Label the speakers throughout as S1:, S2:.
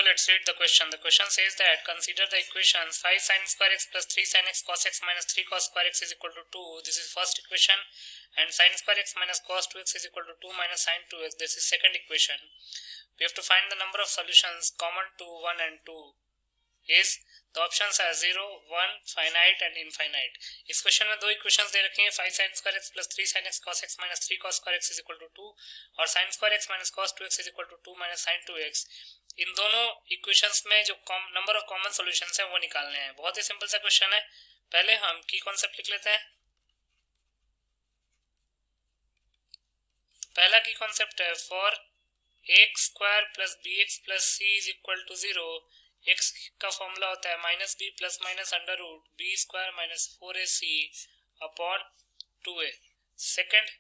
S1: let's read the question. The question says that consider the equations 5 sin square x plus 3 sin x cos x minus 3 cos square x is equal to 2. This is first equation, and sin square x minus cos 2x is equal to 2 minus sin 2x. This is second equation. We have to find the number of solutions common to 1 and 2. Is the options are 0, 1, finite and infinite. इस question में दो equations दे रखी हैं 5 sin square x plus 3 sin x cos x minus 3 cos square x is equal to 2 और sin square x minus cos 2x is equal to 2 minus sin 2x. इन दोनों equations में जो number of common solutions है वो निकालने हैं. बहुत ही simple सा क्वेश्चन है. पहले हम की कॉन्सेप्ट लिख लेते हैं. पहला की कॉन्सेप्ट है for x square plus b x plus c is equal to 0. X का फॉर्मूला होता है minus b plus minus under root b square minus 4ac upon 2a. Second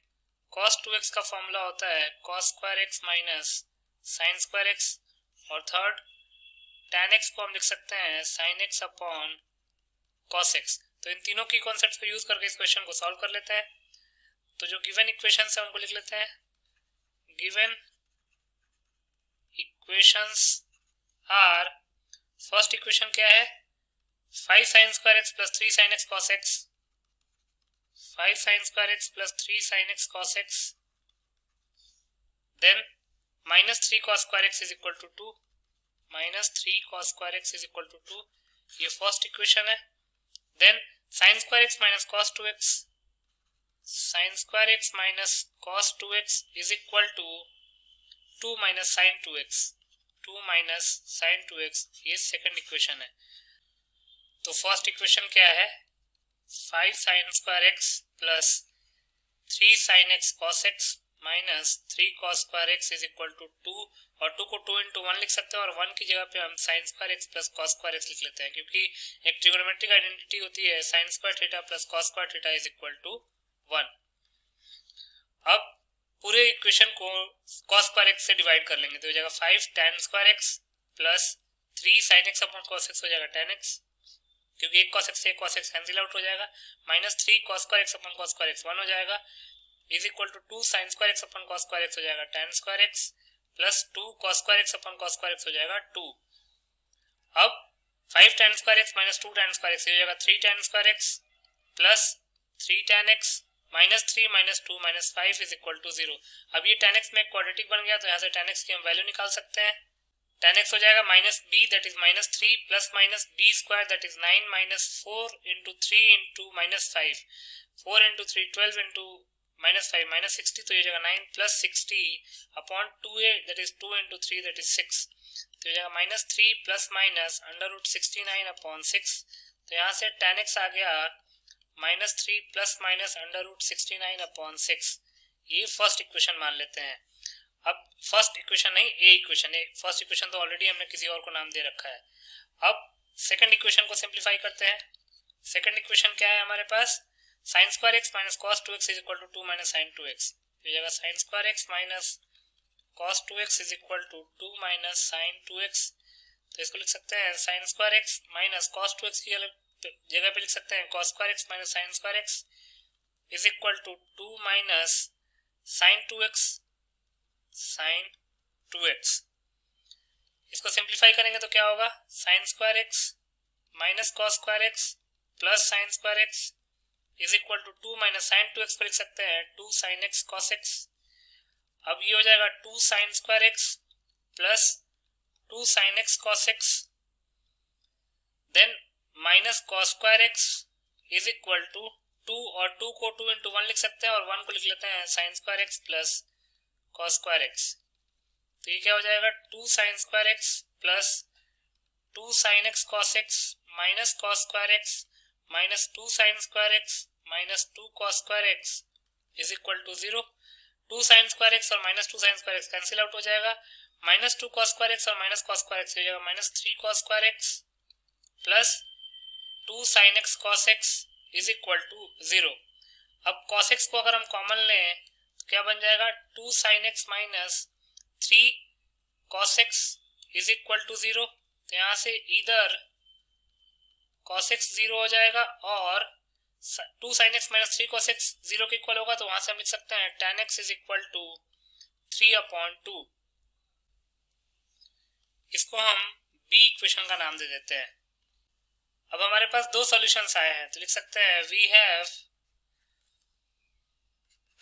S1: cos 2x का फॉर्मूला होता है cos square x minus sine square x. और third tan x को हम लिख सकते हैं sin x upon cos x. तो इन तीनों की कॉन्सेप्ट्स को यूज करके इस क्वेश्चन को सॉल्व कर लेते हैं. तो जो गिवन इक्वेशंस है उनको लिख लेते हैं. Given equations are, first equation क्या है 5 sin square x plus 3 sin x cos x. 5 sin square x plus 3 sin x cos x. Then minus 3 cos square x is equal to 2. Minus 3 cos square x is equal to 2. ये first equation है. Then sin square x minus cos 2x. Sin square x minus cos 2x is equal to 2 minus sin 2x. 2 minus sin 2x. ये second equation है. तो first equation क्या है 5 sin square x plus 3 sin x cos x minus 3 cos square x is equal to 2. और 2 को 2 into 1 लिख सकते हैं और 1 की जगह पे हम sin square x plus cos square x लिख लेते हैं, क्योंकि एक ट्रिगोनोमेट्रिक आइडेंटिटी होती है sin square theta plus cos square theta is equal to 1. अब पूरे इक्वेशन को cos square x से डिवाइड कर लेंगे तो हो जाएगा 5 tan square x plus 3 sin x upon cos x हो जाएगा tan x, क्योंकि एक cos x से एक cos x कैंसिल आउट हो जाएगा. Minus 3 cos square x upon cos square x 1 हो जाएगा is equal to 2 sin square x upon cos square x हो जाएगा tan square x plus 2 cos square x upon cos square x हो जाएगा 2. अब 5 tan square x minus 2 tan square x हो जाएगा 3 tan square x plus 3 tan x minus 3 minus 2 minus 5 is equal to 0. अब ये tan x में quadratic बन गया तो यहाँ से tan x की हम वैल्यू निकाल सकते हैं. tan x हो जाएगा minus b that is minus 3 plus minus b square that is 9 minus 4 into 3 into minus 5. 4 into 3 12 into minus 5 minus 60 तो ये जाएगा 9 plus 60 upon 2a that is 2 into 3 that is 6. तो ये जाएगा minus 3 plus minus under root 69 upon 6. तो यहाँ से tan x आ गया minus 3 plus minus under root 69 upon 6. ये फर्स्ट इक्वेशन मान लेते हैं. अब फर्स्ट इक्वेशन नहीं ए इक्वेशन है. फर्स्ट इक्वेशन तो ऑलरेडी हमने किसी और को नाम दे रखा है. अब सेकंड इक्वेशन को सिंप्लीफाई करते हैं. सेकंड इक्वेशन क्या है हमारे पास sin square x minus cos 2x is equal to 2 minus sin 2x. तो ये sin square x minus cos 2x is equal to 2 minus sin 2x. तो इसको लिख सकते हैं sin square x minus cos 2x की जगह पे लिख सकते हैं cos square x minus sin square x is equal to 2 minus sin 2x sin 2x. इसको सिंप्लीफाई करेंगे तो क्या होगा sin square x minus cos square x plus sin square x is equal to 2 minus sine 2x को लिख सकते हैं 2 sin x cos x. अब ये हो जाएगा 2 sin square x plus 2 sin x cos x then minus cos square x is equal to 2 और 2 को 2 इंटू 1 लिख सकते हैं और 1 को लिख लेते हैं sin square x plus cos square x. तो ये क्या हो जाएगा 2 sin square x plus 2 sin x cos x minus cos square x minus 2 sin square x minus 2 cos square x is equal to 0. 2 sin square x और minus 2 sin square x cancel out हो जाएगा. Minus 2 cos square x और minus cos square x हो जाएगा minus 3 cos square x plus 2 sin x cos x is equal to 0. अब cos x को अगर हम कॉमन लें तो क्या बन जाएगा 2 sin x minus 3 cos x is equal to 0. तो यहाँ से इधर cos x 0 हो जाएगा और 2 sin x minus 3 cos x 0 के इक्वल होगा. तो वहां से हम लिख सकते हैं tan x is equal to 3 upon 2. इसको हम बी इक्वेशन का नाम दे देते हैं। अब हमारे पास दो सॉल्यूशंस आए हैं, तो लिख सकते हैं we have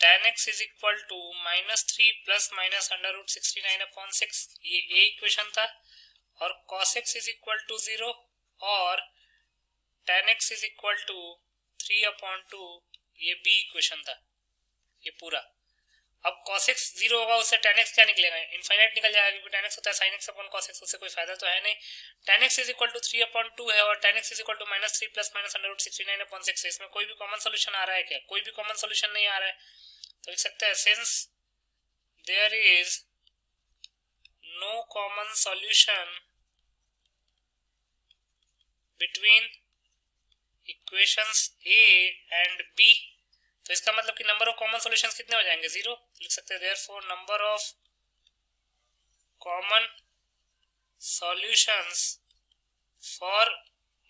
S1: tan x is equal to -3 plus minus √69/6, ये ए इक्वेशन था, और cos x is equal to 0 और tan x is equal to 3/2, ये बी इक्वेशन था, ये पूरा। अब cos x 0 होगा, उससे tan x क्या निकलेगा, इनफाइनाइट निकल जाएगा, क्योंकि tan x होता है sin x upon cos x, उससे कोई फायदा तो है नहीं। tan x is equal to 3/2 है और tan x is equal to -3 plus minus √69/6 है। इसमें कोई भी कॉमन सोल्यूशन आ रहा है क्या? कोई भी कॉमन सोल्यूशन नहीं आ रहा है, तो लिख सकते हैं since there is no common solution between equations A and B, तो इसका मतलब कि नंबर ऑफ कॉमन सॉल्यूशंस कितने हो जाएंगे? 0। लिख सकते हैं therefore number of common solutions for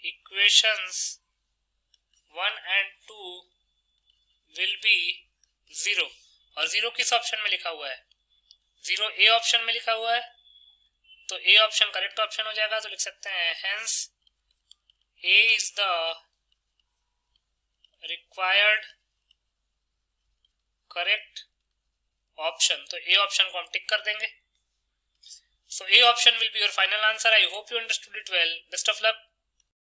S1: equations 1 and 2 will be 0। और 0 किस ऑप्शन में लिखा हुआ है? 0 ए ऑप्शन में लिखा हुआ है, तो ए ऑप्शन करेक्ट ऑप्शन हो जाएगा। तो लिख सकते हैं hence a is the required correct option, तो ए ऑप्शन को हम टिक कर देंगे। So a option will be your final answer. I hope you understood it well. Best of luck.